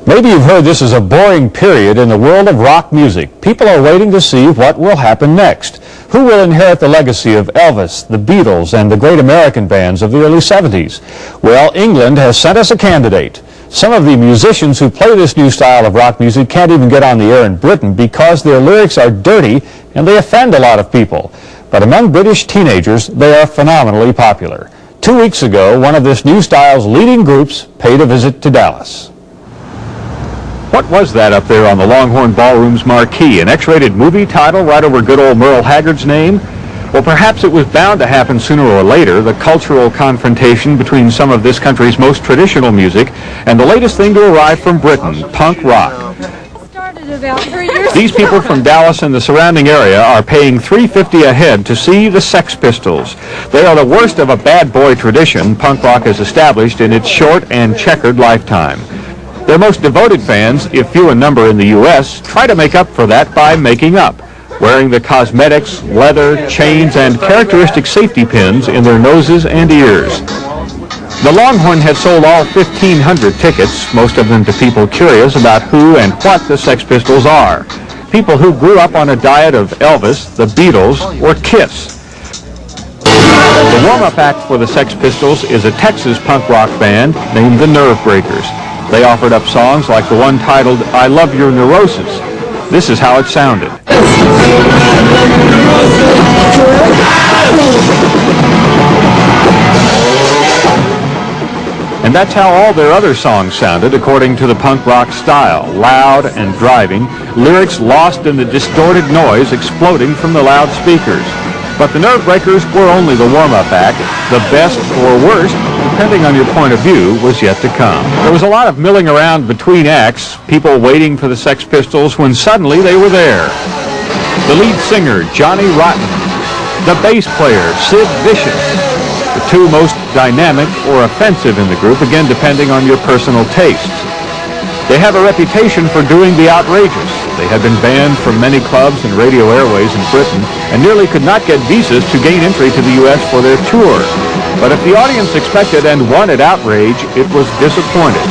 Maybe you've heard this is a boring period in the world of rock music. People are waiting to see what will happen next. Who will inherit the legacy of Elvis, the Beatles, and the great American bands of the early 70s? Well, England has sent us a candidate. Some of the musicians who play this new style of rock music can't even get on the air in Britain because their lyrics are dirty and they offend a lot of people. But among British teenagers, they are phenomenally popular. 2 weeks ago, one of this new style's leading groups paid a visit to Dallas. What was that up there on the Longhorn Ballroom's marquee? An X-rated movie title right over good old Merle Haggard's name? Well, perhaps it was bound to happen sooner or later, the cultural confrontation between some of this country's most traditional music and the latest thing to arrive from Britain, punk rock. Started about 3 years These people from Dallas and the surrounding area are paying $3.50 a head to see the Sex Pistols. They are the worst of a bad boy tradition punk rock has established in its short and checkered lifetime. Their most devoted fans, if few in number in the U.S., try to make up for that by making up, wearing the cosmetics, leather, chains, and characteristic safety pins in their noses and ears. The Longhorn had sold all 1,500 tickets, most of them to people curious about who and what the Sex Pistols are. People who grew up on a diet of Elvis, the Beatles, or Kiss. The warm-up act for the Sex Pistols is a Texas punk rock band named the Nerve Breakers. They offered up songs like the one titled I Love Your Neurosis. This is how it sounded. And that's how all their other songs sounded according to the punk rock style. Loud and driving, lyrics lost in the distorted noise exploding from the loudspeakers. But the Nerve Breakers were only the warm-up act. The best or worst, depending on your point of view, was yet to come. There was a lot of milling around between acts, people waiting for the Sex Pistols, when suddenly they were there. The lead singer, Johnny Rotten. The bass player, Sid Vicious. The two most dynamic or offensive in the group, again depending on your personal tastes. They have a reputation for doing the outrageous. They had been banned from many clubs and radio airways in Britain and nearly could not get visas to gain entry to the U.S. for their tour. But if the audience expected and wanted outrage, it was disappointed.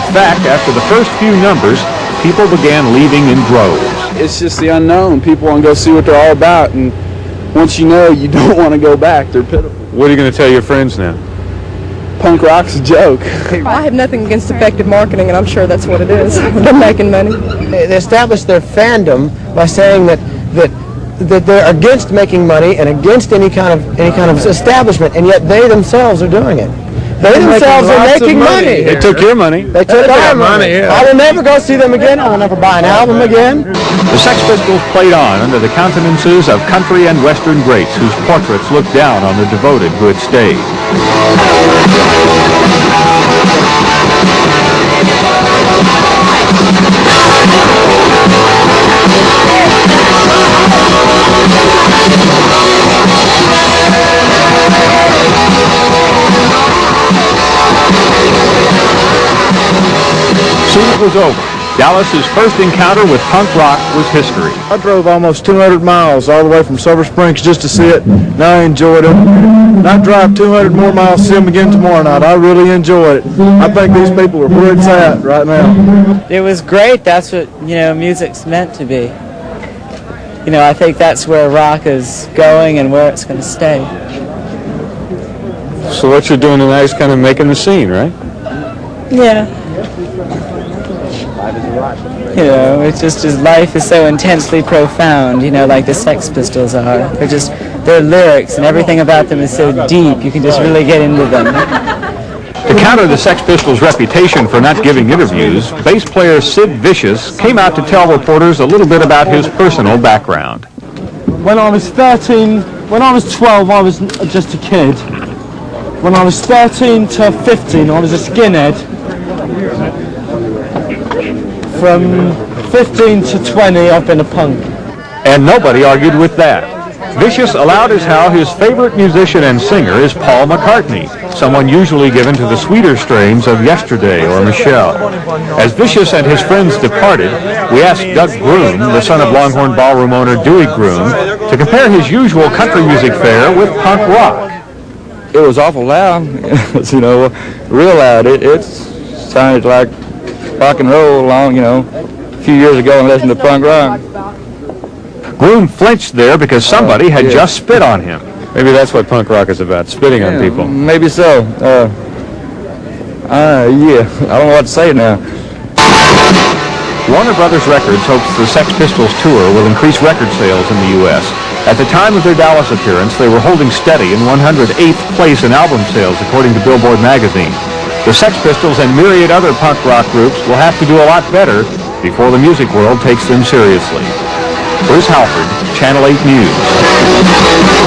In fact, after the first few numbers, people began leaving in droves. It's just the unknown. People want to go see what they're all about, and once you know, you don't want to go back. They're pitiful. What are you going to tell your friends now? Punk rock's a joke. I have nothing against effective marketing, and I'm sure that's what it is. They're making money. They established their fandom by saying that they're against making money and against any kind of establishment, and yet they themselves are doing it. They themselves are making money. They took your money. They took our money. Yeah. I will never go see them again. I will never buy an album again. The Sex Pistols played on under the countenances of country and western greats whose portraits looked down on the devoted who had stayed. Soon it was over. Dallas's first encounter with punk rock was history. I drove almost 200 miles all the way from Silver Springs just to see it, and I enjoyed it. And I drive 200 more miles to see them again tomorrow night. I really enjoyed it. I think these people are where it's at right now. It was great. That's what, music's meant to be. I think that's where rock is going and where it's going to stay. So what you're doing tonight is kind of making the scene, right? Yeah. It's just life is so intensely profound, like the Sex Pistols are. Their lyrics and everything about them is so deep, you can just really get into them. To counter the Sex Pistols' reputation for not giving interviews, bass player Sid Vicious came out to tell reporters a little bit about his personal background. When I was 12, I was just a kid. When I was 13 to 15, I was a skinhead. From 15 to 20, I've been a punk. And nobody argued with that. Vicious allowed as how his favorite musician and singer is Paul McCartney, someone usually given to the sweeter strains of Yesterday or Michelle. As Vicious and his friends departed, we asked Doug Groom, the son of Longhorn Ballroom owner Dewey Groom, to compare his usual country music fare with punk rock. It was awful loud, real loud. It sounded like rock and roll along, a few years ago and listened to punk rock. Groom flinched there because somebody had yeah. just spit on him. Maybe that's what punk rock is about, spitting on people. Maybe so. Yeah, I don't know what to say now. Warner Brothers Records hopes the Sex Pistols tour will increase record sales in the U.S. At the time of their Dallas appearance, they were holding steady in 108th place in album sales, according to Billboard magazine. The Sex Pistols and myriad other punk rock groups will have to do a lot better before the music world takes them seriously. Bruce Halford, Channel 8 News.